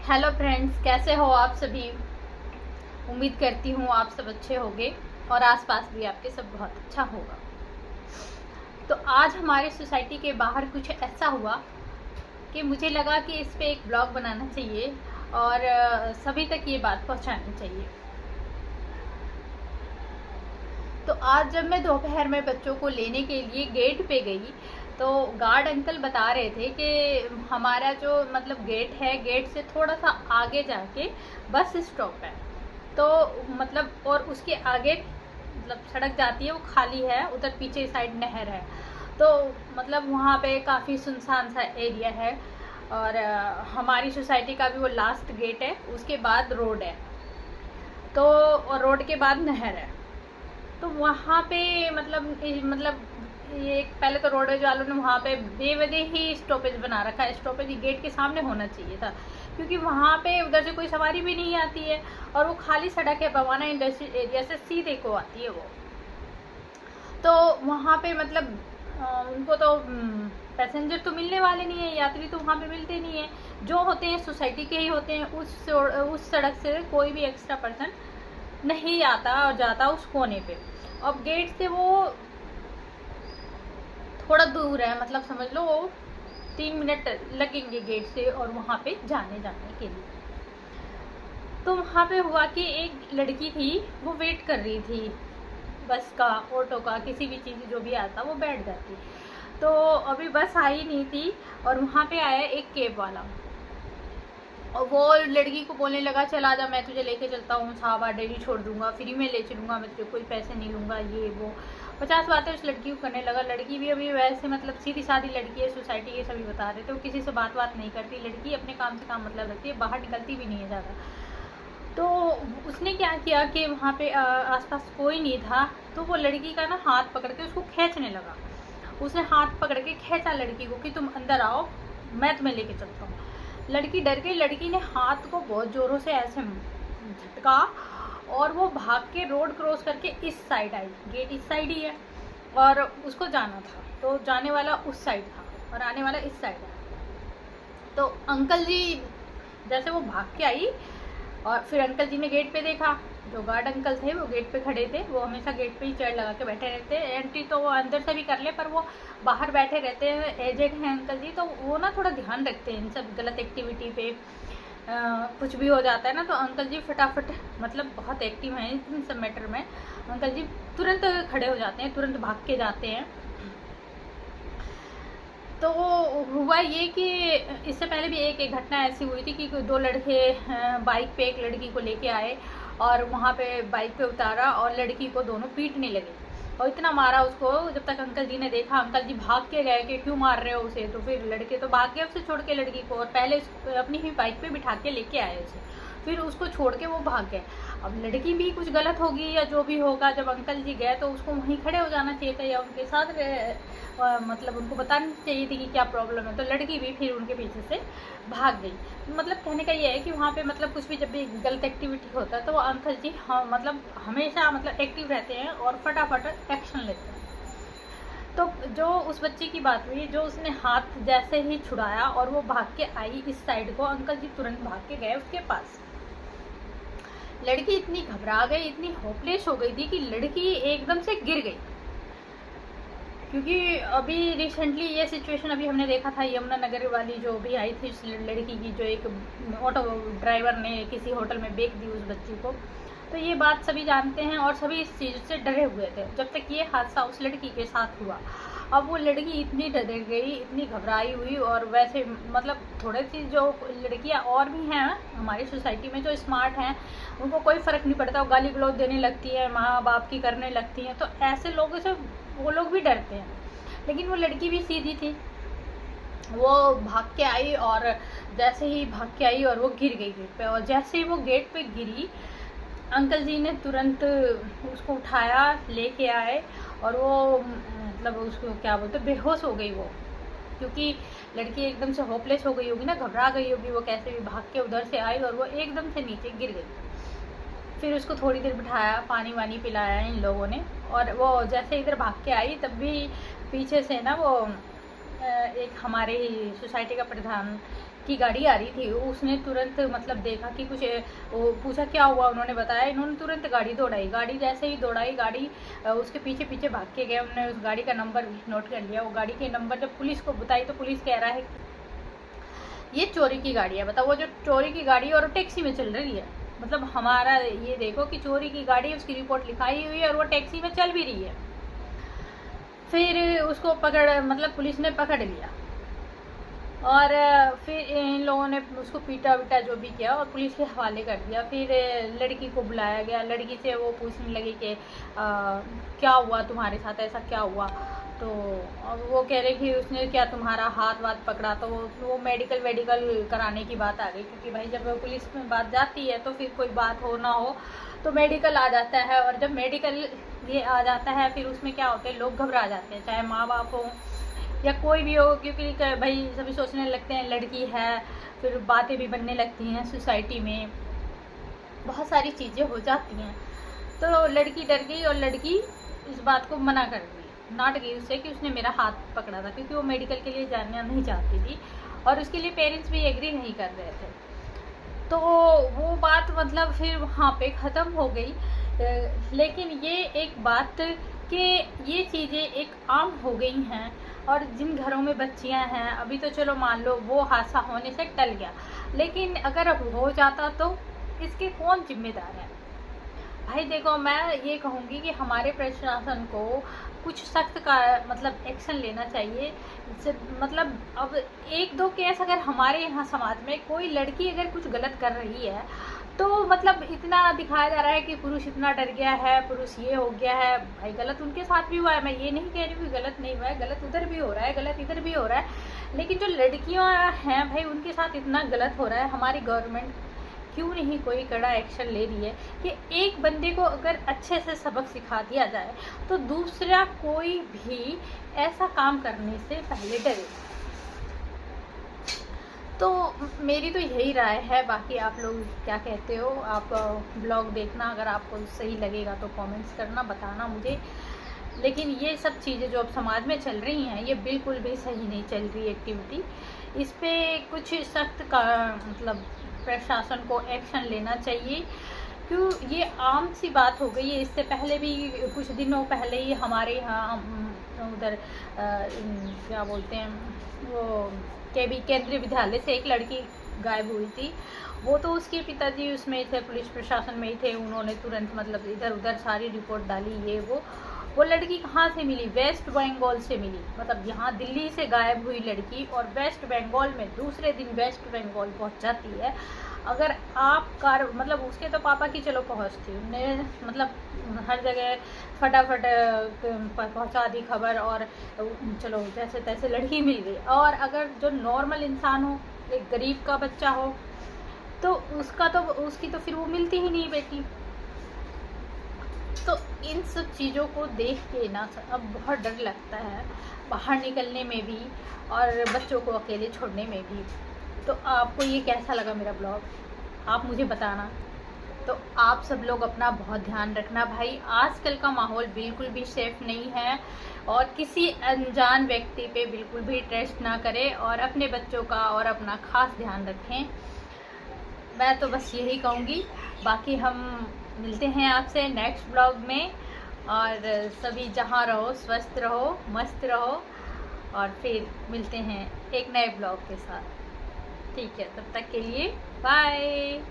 Hello friends, कैसे हो आप सभी। उम्मीद करती हूँ आप सब अच्छे होंगे और आसपास भी आपके सब बहुत अच्छा होगा। तो आज हमारे सोसाइटी के बाहर कुछ ऐसा हुआ कि मुझे लगा कि इस पे एक ब्लॉग बनाना चाहिए और सभी तक ये बात पहुँचानी चाहिए। तो आज जब मैं दोपहर में बच्चों को लेने के लिए गेट पे गई तो गार्ड अंकल बता रहे थे कि हमारा जो गेट है, गेट से थोड़ा सा आगे जाके बस स्टॉप है। तो और उसके आगे सड़क जाती है, वो खाली है, उधर पीछे साइड नहर है। तो वहाँ पे काफ़ी सुनसान सा एरिया है और हमारी सोसाइटी का भी वो लास्ट गेट है, उसके बाद रोड है। तो और रोड के बाद नहर है। तो वहाँ पे ये पहले तो रोडवेज वालों ने वहाँ पे बेवजह ही स्टॉपेज बना रखा है। स्टॉपेज गेट के सामने होना चाहिए था, क्योंकि वहाँ पे उधर से कोई सवारी भी नहीं आती है और वो खाली सड़क है, बवाना इंडस्ट्रियल एरिया से सीधे को आती है वो। तो वहाँ पे उनको तो पैसेंजर तो मिलने वाले नहीं है, यात्री तो वहाँ पे मिलते नहीं है। जो होते हैं सोसाइटी के ही होते हैं। उस सड़क से कोई भी एक्स्ट्रा पर्सन नहीं आता और जाता उस कोने पे। अब गेट से वो थोड़ा दूर है, समझ लो 3 मिनट लगेंगे गेट से और वहाँ पे जाने के लिए। तो वहाँ पे हुआ कि एक लड़की थी, वो वेट कर रही थी बस का, ऑटो का, किसी भी चीज़ जो भी आता वो बैठ जाती। तो अभी बस आई नहीं थी और वहाँ पे आया एक कैब वाला और वो लड़की को बोलने लगा, चल आजा, मैं तुझे लेके चलता हूँ, साहब डेली छोड़ दूंगा, फ्री में ले चलूँगा, मैं तुझे कोई पैसे नहीं लूँगा, ये वो 50 बातें उस लड़की को करने लगा। लड़की भी अभी वैसे सीधी सादी लड़की है, सोसाइटी के सभी बता रहे थे, वो किसी से बात नहीं करती लड़की, अपने काम से काम रखती है, बाहर निकलती भी नहीं है ज़्यादा। तो उसने क्या किया कि वहाँ पे आसपास कोई नहीं था, तो वो लड़की का ना हाथ पकड़ के उसको खींचने लगा। उसने हाथ पकड़ के खींचा लड़की को कि तुम अंदर आओ, मैं तुम्हें लेके चलता हूँ। लड़की डर गई। लड़की ने हाथ को बहुत ज़ोरों से ऐसे झटका और वो भाग के रोड क्रॉस करके इस साइड आई। गेट इस साइड ही है और उसको जाना था, तो जाने वाला उस साइड था और आने वाला इस साइड है। तो अंकल जी जैसे वो भाग के आई और फिर अंकल जी ने गेट पे देखा, जो गार्ड अंकल थे वो गेट पे खड़े थे, वो हमेशा गेट पे ही चेयर लगा के बैठे रहते हैं। एंट्री तो वो अंदर से भी कर ले, पर वो बाहर बैठे रहते हैं। एजेड हैं अंकल जी, तो वो ना थोड़ा ध्यान रखते हैं इन सब गलत एक्टिविटी पे। कुछ भी हो जाता है ना, तो अंकल जी फटाफट बहुत एक्टिव हैं इन सब मैटर में। अंकल जी तुरंत खड़े हो जाते हैं, तुरंत भाग के जाते हैं। तो हुआ ये कि इससे पहले भी एक घटना ऐसी हुई थी कि 2 लड़के बाइक पे एक लड़की को लेके आए और वहाँ पे बाइक पे उतारा और लड़की को दोनों पीटने लगे और इतना मारा उसको। जब तक अंकल जी ने देखा, अंकल जी भाग के गए कि क्यों मार रहे हो उसे। तो फिर लड़के तो भाग गए उसे छोड़ के लड़की को, और पहले अपनी ही बाइक पे बिठा के लेके आए उसे, फिर उसको छोड़ के वो भाग गए। अब लड़की भी कुछ गलत होगी या जो भी होगा, जब अंकल जी गए तो उसको वहीं खड़े हो जाना चाहिए था या उनके साथ उनको बतानी चाहिए थी कि क्या प्रॉब्लम है। तो लड़की भी फिर उनके पीछे से भाग गई। कहने का ये है कि वहाँ पे कुछ भी जब भी गलत एक्टिविटी होता है तो वो अंकल जी हमेशा एक्टिव रहते हैं और फटाफट एक्शन लेते हैं। तो जो उस बच्चे की बात हुई, जो उसने हाथ जैसे ही छुड़ाया और वो भाग के आई इस साइड को, अंकल जी तुरंत भाग के गए उसके पास। लड़की इतनी घबरा गई, इतनी होपलेस हो गई थी कि लड़की एकदम से गिर गई। क्योंकि अभी रिसेंटली ये सिचुएशन अभी हमने देखा था, यमुनानगर वाली जो भी आई थी लड़की की, जो एक ऑटो ड्राइवर ने किसी होटल में बेच दी उस बच्ची को। तो ये बात सभी जानते हैं और सभी इस चीज़ से डरे हुए थे जब तक ये हादसा उस लड़की के साथ हुआ। अब वो लड़की इतनी डर गई, इतनी घबराई हुई। और वैसे थोड़े सी जो लड़कियां और भी हैं हमारी सोसाइटी में जो स्मार्ट हैं, उनको कोई फ़र्क नहीं पड़ता, वो गाली गलौज देने लगती है, माँ बाप की करने लगती हैं। तो ऐसे लोगों से वो लोग भी डरते हैं। लेकिन वो लड़की भी सीधी थी, वो भाग के आई और जैसे ही भाग के आई और वो गिर गई गेट पे। और जैसे ही वो गेट पे गिरी, अंकल जी ने तुरंत उसको उठाया, लेके आए और वो उसको क्या बोलते, बेहोश हो गई वो। क्योंकि लड़की एकदम से होपलेस हो गई होगी ना, घबरा गई होगी, वो कैसे भी भाग के उधर से आई और वो एकदम से नीचे गिर गई। फिर उसको थोड़ी देर बिठाया, पानी वानी पिलाया इन लोगों ने। और वो जैसे इधर भाग के आई तब भी पीछे से ना वो एक हमारे ही सोसाइटी का प्रधान की गाड़ी आ रही थी, उसने तुरंत मतलब देखा कि कुछ, वो पूछा क्या हुआ, उन्होंने बताया, इन्होंने तुरंत गाड़ी दौड़ाई। गाड़ी जैसे ही दौड़ाई, गाड़ी उसके पीछे पीछे भाग के गए। उन्होंने उस गाड़ी का नंबर भी नोट कर लिया। वो गाड़ी के नंबर जब पुलिस को बताई तो पुलिस कह रहा है ये चोरी की गाड़ी है। बताओ, वो जो चोरी की गाड़ी है और टैक्सी में चल रही है। मतलब हमारा ये देखो कि चोरी की गाड़ी, उसकी रिपोर्ट लिखाई हुई है और वो टैक्सी में चल भी रही है। फिर उसको पकड़, मतलब पुलिस ने पकड़ लिया और फिर इन लोगों ने उसको पीटा वीटा जो भी किया और पुलिस के हवाले कर दिया। फिर लड़की को बुलाया गया। लड़की से वो पूछने लगी कि क्या हुआ तुम्हारे साथ, ऐसा क्या हुआ। तो अब वो कह रहे कि उसने क्या तुम्हारा हाथ वाथ पकड़ा। तो वो मेडिकल कराने की बात आ गई, क्योंकि भाई जब पुलिस में बात जाती है तो फिर कोई बात हो ना हो तो मेडिकल आ जाता है। और जब मेडिकल ये आ जाता है फिर उसमें क्या होते हैं, लोग घबरा जाते हैं, चाहे माँ बाप हो या कोई भी हो, क्योंकि भाई सभी सोचने लगते हैं लड़की है। फिर बातें भी बनने लगती हैं सोसाइटी में, बहुत सारी चीज़ें हो जाती हैं। तो लड़की डर गई और लड़की इस बात को मना कर दी, नाट गई उससे कि उसने मेरा हाथ पकड़ा था, क्योंकि वो मेडिकल के लिए जाना नहीं चाहती थी और उसके लिए पेरेंट्स भी एग्री नहीं कर रहे थे। तो वो बात मतलब फिर वहाँ पे ख़त्म हो गई। लेकिन ये एक बात कि ये चीज़ें एक आम हो गई हैं और जिन घरों में बच्चियां हैं, अभी तो चलो मान लो वो हादसा होने से टल गया, लेकिन अगर अब हो जाता तो इसके कौन जिम्मेदार है। भाई देखो, मैं ये कहूँगी कि हमारे प्रशासन को कुछ सख्त का मतलब एक्शन लेना चाहिए। मतलब अब एक दो केस अगर हमारे यहाँ समाज में कोई लड़की अगर कुछ गलत कर रही है तो मतलब इतना दिखाया जा रहा है कि पुरुष इतना डर गया है, पुरुष ये हो गया है। भाई गलत उनके साथ भी हुआ है, मैं ये नहीं कह रही हूँ कि गलत नहीं हुआ है, गलत उधर भी हो रहा है, गलत इधर भी हो रहा है। लेकिन जो लड़कियाँ हैं भाई उनके साथ इतना गलत हो रहा है, हमारी गवर्नमेंट क्यों नहीं कोई कड़ा एक्शन ले रही है कि एक बंदे को अगर अच्छे से सबक सिखा दिया जाए तो दूसरा कोई भी ऐसा काम करने से पहले डरे। तो मेरी तो यही राय है, बाकी आप लोग क्या कहते हो। आप ब्लॉग देखना, अगर आपको सही लगेगा तो कमेंट्स करना, बताना मुझे। लेकिन ये सब चीज़ें जो अब समाज में चल रही हैं ये बिल्कुल भी सही नहीं चल रही एक्टिविटी। इस पर कुछ सख्त का मतलब प्रशासन को एक्शन लेना चाहिए, क्यों ये आम सी बात हो गई है। इससे पहले भी कुछ दिनों पहले ही हमारे यहाँ उधर क्या बोलते हैं वो केंद्रीय विद्यालय से एक लड़की गायब हुई थी। वो तो उसके पिताजी उसमें थे, पुलिस प्रशासन में ही थे, उन्होंने तुरंत मतलब इधर उधर सारी रिपोर्ट डाली। ये वो लड़की कहाँ से मिली? वेस्ट बंगाल से मिली। मतलब यहाँ दिल्ली से गायब हुई लड़की और वेस्ट बंगाल में दूसरे दिन वेस्ट बंगाल पहुँच जाती है। अगर आप मतलब उसके तो पापा की चलो पहुँच थी, उन्हें मतलब हर जगह फटाफट पहुँचा दी खबर और चलो जैसे तैसे लड़की मिल गई। और अगर जो नॉर्मल इंसान हो, एक गरीब का बच्चा हो, तो उसकी तो फिर वो मिलती ही नहीं बेटी। तो इन सब चीज़ों को देख के ना अब बहुत डर लगता है बाहर निकलने में भी और बच्चों को अकेले छोड़ने में भी। तो आपको ये कैसा लगा मेरा ब्लॉग, आप मुझे बताना। तो आप सब लोग अपना बहुत ध्यान रखना भाई, आजकल का माहौल बिल्कुल भी सेफ नहीं है और किसी अनजान व्यक्ति पे बिल्कुल भी ट्रस्ट ना करें और अपने बच्चों का और अपना खास ध्यान रखें। मैं तो बस यही कहूँगी। बाकी हम मिलते हैं आपसे नेक्स्ट ब्लॉग में, और सभी जहाँ रहो स्वस्थ रहो, मस्त रहो, और फिर मिलते हैं एक नए ब्लॉग के साथ। ठीक है, तब तक के लिए बाय।